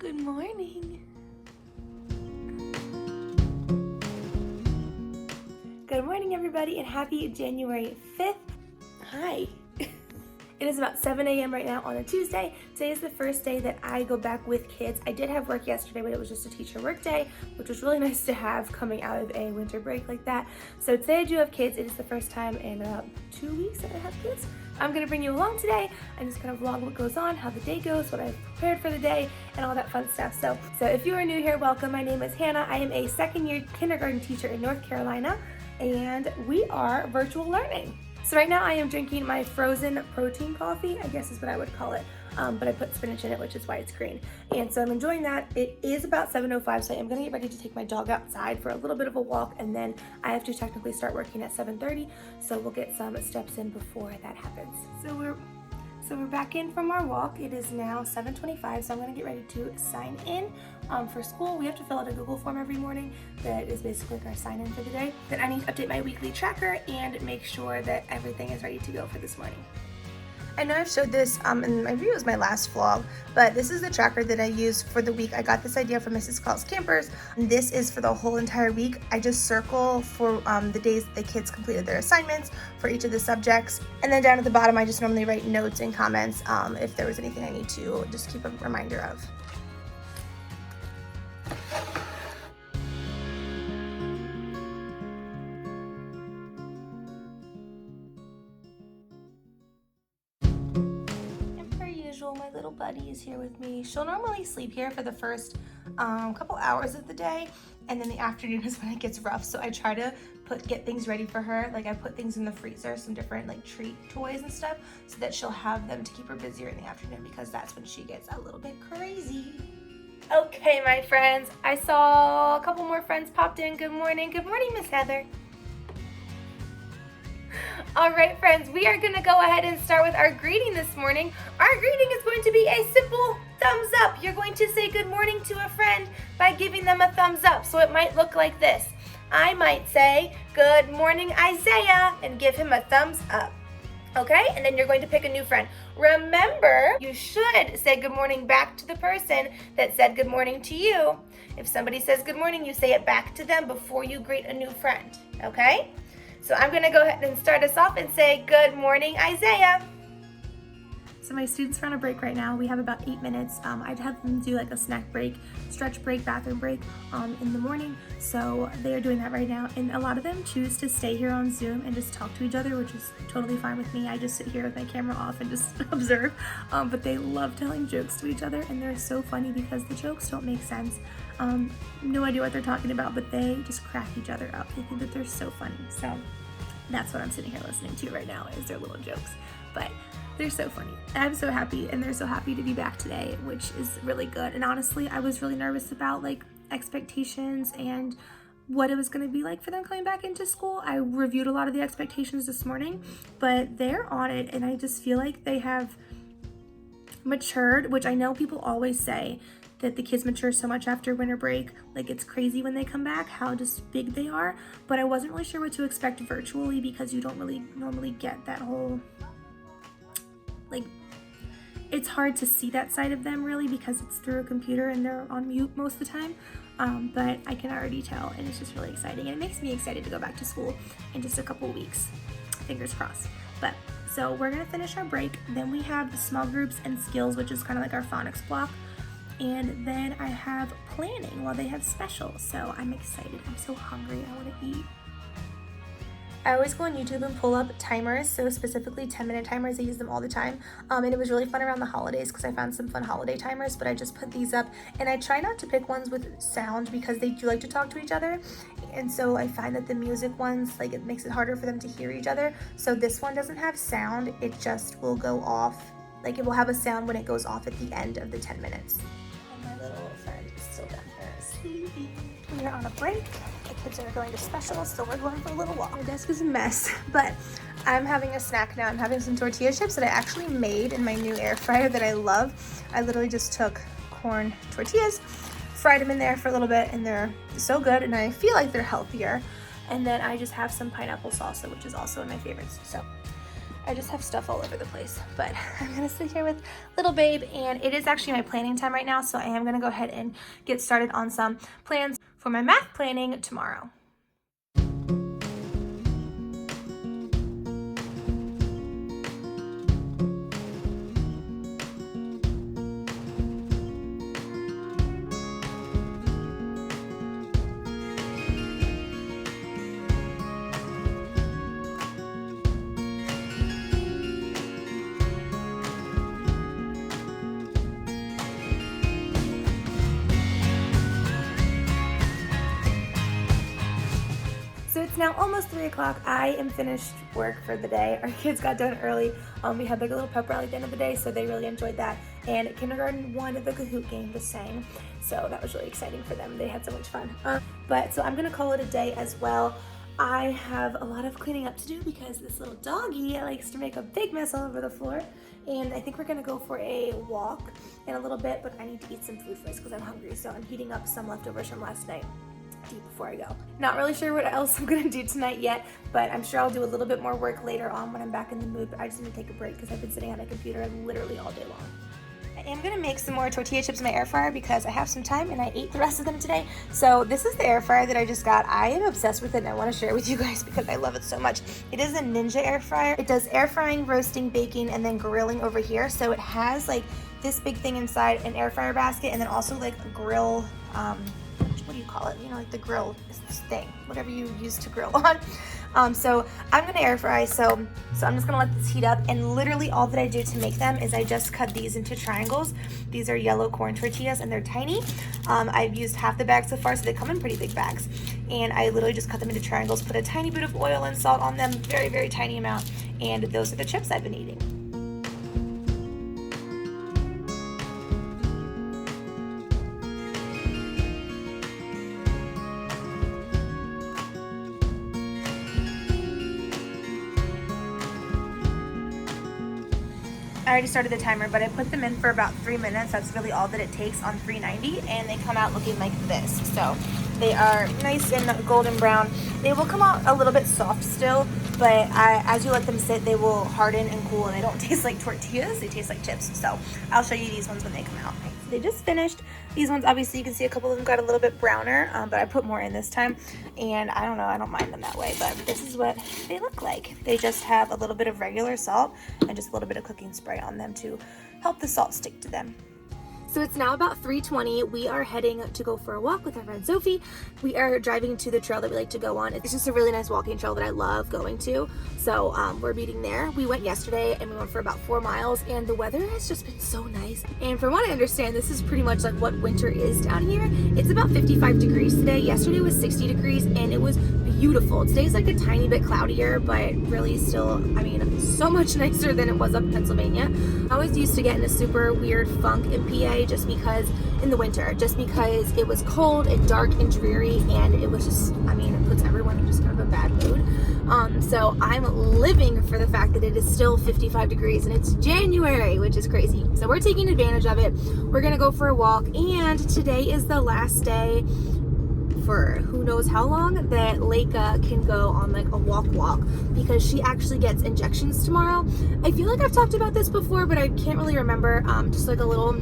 Good morning. Good morning, everybody, and happy January 5th. Hi. It is about 7 a.m. right now on a Tuesday. Today is the first day that I go back with kids. I did have work yesterday, but it was just a teacher work day, which was really nice to have coming out of a winter break like that. So today I do have kids. It is the first time in about 2 weeks that I have kids. I'm gonna bring you along today and just kind of vlog what goes on, how the day goes, what I've prepared for the day, and all that fun stuff. So if you are new here, welcome. My name is Hannah. I am a second-year kindergarten teacher in North Carolina, and we are virtual learning. So right now I am drinking my frozen protein coffee, I guess is what I would call it, but I put spinach in it, which is why it's green. And so I'm enjoying that. It is about 7:05, so I'm gonna get ready to take my dog outside for a little bit of a walk, and then I have to technically start working at 7:30, so we'll get some steps in before that happens. So we're back in from our walk. It is now 7:25, so I'm gonna get ready to sign in for school. We have to fill out a Google form every morning that is basically like our sign in for the day. Then I need to update my weekly tracker and make sure that everything is ready to go for this morning. I know I've showed this in my view was my last vlog, but this is the tracker that I use for the week. I got this idea from Mrs. Call's Campers. This is for the whole entire week. I just circle for the days the kids completed their assignments for each of the subjects. And then down at the bottom, I just normally write notes and comments if there was anything I need to just keep a reminder of. My little buddy is here with me. She'll normally sleep here for the first couple hours of the day, and then the afternoon is when it gets rough. So I try to get things ready for her. Like I put things in the freezer, some different like treat toys and stuff, so that she'll have them to keep her busier in the afternoon, because that's when she gets a little bit crazy. Okay, my friends, I saw a couple more friends popped in. Good morning, Miss Heather. All right, friends, we are gonna go ahead and start with our greeting this morning. Our greeting is going to be a simple thumbs up. You're going to say good morning to a friend by giving them a thumbs up. So it might look like this. I might say, good morning, Isaiah, and give him a thumbs up. Okay, and then you're going to pick a new friend. Remember, you should say good morning back to the person that said good morning to you. If somebody says good morning, you say it back to them before you greet a new friend, okay? So I'm gonna go ahead and start us off and say, good morning, Isaiah. So my students are on a break right now. We have about 8 minutes. I'd have them do like a snack break, stretch break, bathroom break in the morning. So they are doing that right now. And a lot of them choose to stay here on Zoom and just talk to each other, which is totally fine with me. I just sit here with my camera off and just observe. But they love telling jokes to each other, and they're so funny because the jokes don't make sense. No idea what they're talking about, but they just crack each other up. They think that they're so funny. So that's what I'm sitting here listening to right now, is their little jokes. But they're so funny. I'm so happy, and they're so happy to be back today, which is really good. And honestly, I was really nervous about like expectations and what it was going to be like for them coming back into school. I reviewed a lot of the expectations this morning, but they're on it, and I just feel like they have matured, which I know people always say that the kids mature so much after winter break. Like, it's crazy when they come back how just big they are, but I wasn't really sure what to expect virtually, because you don't really normally get that whole, like, it's hard to see that side of them really, because it's through a computer and they're on mute most of the time, but I can already tell, and it's just really exciting, and it makes me excited to go back to school in just a couple weeks, fingers crossed. But so we're gonna finish our break, then we have small groups and skills, which is kind of like our phonics block. And then I have planning while they have specials. So I'm excited. I'm so hungry. I want to eat. I always go on YouTube and pull up timers, so specifically 10-minute timers. I use them all the time. And it was really fun around the holidays because I found some fun holiday timers, but I just put these up. And I try not to pick ones with sound because they do like to talk to each other. And so I find that the music ones, like, it makes it harder for them to hear each other. So this one doesn't have sound. It just will go off. Like, it will have a sound when it goes off at the end of the 10 minutes. My little friend is still down here sleeping. We are on a break. The kids are going to specials, so we're going for a little walk. My desk is a mess, but I'm having a snack now. I'm having some tortilla chips that I actually made in my new air fryer that I love. I literally just took corn tortillas, fried them in there for a little bit, and they're so good, and I feel like they're healthier. And then I just have some pineapple salsa, which is also one of my favorites. So I just have stuff all over the place, but I'm gonna sit here with little babe, and it is actually my planning time right now, so I am gonna go ahead and get started on some plans for my math planning tomorrow. So it's now almost 3 o'clock. I am finished work for the day. Our kids got done early. We had like a little pep rally at the end of the day, so they really enjoyed that. And kindergarten won the Kahoot game, just saying. So that was really exciting for them. They had so much fun. So I'm gonna call it a day as well. I have a lot of cleaning up to do because this little doggy likes to make a big mess all over the floor. And I think we're gonna go for a walk in a little bit, but I need to eat some food first because I'm hungry. So I'm heating up some leftovers from last night before I go. Not really sure what else I'm gonna do tonight yet, but I'm sure I'll do a little bit more work later on when I'm back in the mood, but I just need to take a break because I've been sitting on my computer literally all day long. I am gonna make some more tortilla chips in my air fryer because I have some time and I ate the rest of them today. So this is the air fryer that I just got. I am obsessed with it and I wanna share it with you guys because I love it so much. It is a Ninja air fryer. It does air frying, roasting, baking, and then grilling over here. So it has like this big thing inside an air fryer basket and then also like a grill, what do you call it? You know, like the grill thing, whatever you use to grill on. So I'm gonna air fry, so I'm just gonna let this heat up, and literally all that I do to make them is I just cut these into triangles. These are yellow corn tortillas and they're tiny. I've used half the bag so far, so they come in pretty big bags. And I literally just cut them into triangles, put a tiny bit of oil and salt on them, very, very tiny amount, and those are the chips I've been eating. I already started the timer, but I put them in for about 3 minutes. That's really all that it takes on 390, and they come out looking like this. So they are nice and golden brown. They will come out a little bit soft still, but as you let them sit, they will harden and cool, and they don't taste like tortillas. They taste like chips. So I'll show you these ones when they come out. So they just finished. These ones, obviously, you can see a couple of them got a little bit browner, but I put more in this time, and I don't know, I don't mind them that way, but this is what they look like. They just have a little bit of regular salt and just a little bit of cooking spray on them to help the salt stick to them. So it's now about 3:20. We are heading to go for a walk with our friend Sophie. We are driving to the trail that we like to go on. It's just a really nice walking trail that I love going to. So we're meeting there. We went yesterday and we went for about 4 miles, and the weather has just been so nice. And from what I understand, this is pretty much like what winter is down here. It's about 55 degrees today. Yesterday was 60 degrees and it was beautiful. Today's like a tiny bit cloudier, but really still, I mean, so much nicer than it was up in Pennsylvania. I always used to get in a super weird funk in PA just because in the winter, just because it was cold and dark and dreary, and it was just, I mean, it puts everyone in just kind of a bad mood. So I'm living for the fact that it is still 55 degrees and it's January, which is crazy. So we're taking advantage of it. We're gonna go for a walk, and today is the last day for who knows how long that Leica can go on like a walk because she actually gets injections tomorrow. I feel like I've talked about this before, but I can't really remember. Just like a little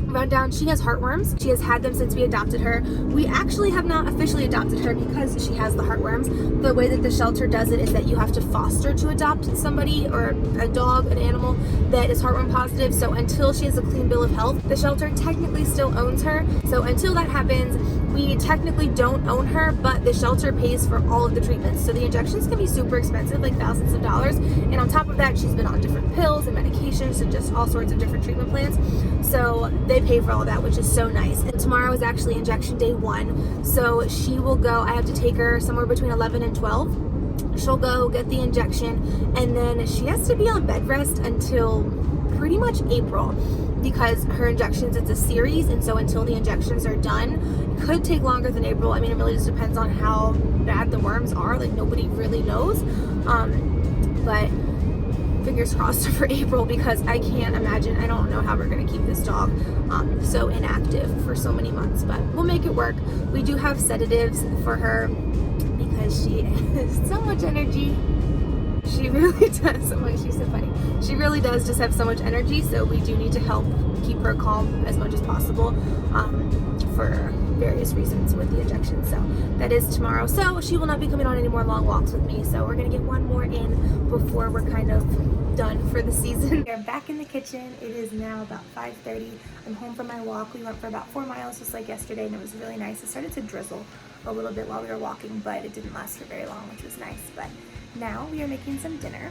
rundown. She has heartworms. She has had them since we adopted her. We actually have not officially adopted her because she has the heartworms. The way that the shelter does it is that you have to foster to adopt somebody or a dog, an animal that is heartworm positive. So until she has a clean bill of health, the shelter technically still owns her. So until that happens, we technically don't own her, but the shelter pays for all of the treatments. So the injections can be super expensive, like thousands of dollars. And on top of that, she's been on different pills and medications and just all sorts of different treatment plans. So they pay for all of that, which is so nice. And tomorrow is actually injection day 1. So she will go, I have to take her somewhere between 11 and 12. She'll go get the injection, and then she has to be on bed rest until pretty much April, because her injections, it's a series, and so until the injections are done, it could take longer than April. I mean, it really just depends on how bad the worms are. Like, nobody really knows. But fingers crossed for April, because I can't imagine, I don't know how we're going to keep this dog so inactive for so many months, but we'll make it work. We do have sedatives for her because she has so much energy. She really does. Oh my, she's so funny. She really does just have so much energy, so we do need to help keep her calm as much as possible for various reasons with the injection. So that is tomorrow. So she will not be coming on any more long walks with me. So we're gonna get one more in before we're kind of done for the season. We're back in the kitchen. It is now about 5:30. I'm home from my walk. We went for about 4 miles just like yesterday, and it was really nice. It started to drizzle a little bit while we were walking, but it didn't last for very long, which was nice. But now we are making some dinner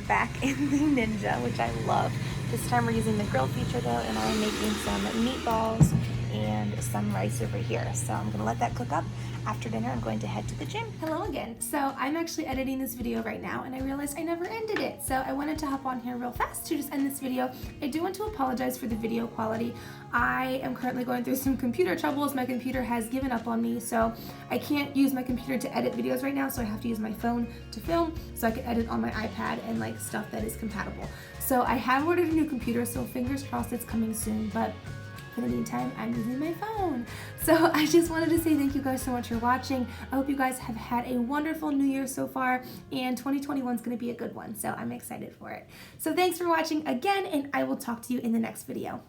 back in the Ninja, which I love. This time we're using the grill feature though, and I'm making some meatballs and some rice over here. So I'm gonna let that cook up. After dinner, I'm going to head to the gym. Hello again. So I'm actually editing this video right now, and I realized I never ended it. So I wanted to hop on here real fast to just end this video. I do want to apologize for the video quality. I am currently going through some computer troubles. My computer has given up on me, so I can't use my computer to edit videos right now, so I have to use my phone to film so I can edit on my iPad and like stuff that is compatible. So I have ordered a new computer, so fingers crossed it's coming soon, but in the meantime, I'm using my phone. So I just wanted to say thank you guys so much for watching. I hope you guys have had a wonderful new year so far, and 2021 is going to be a good one, so I'm excited for it. So thanks for watching again, and I will talk to you in the next video.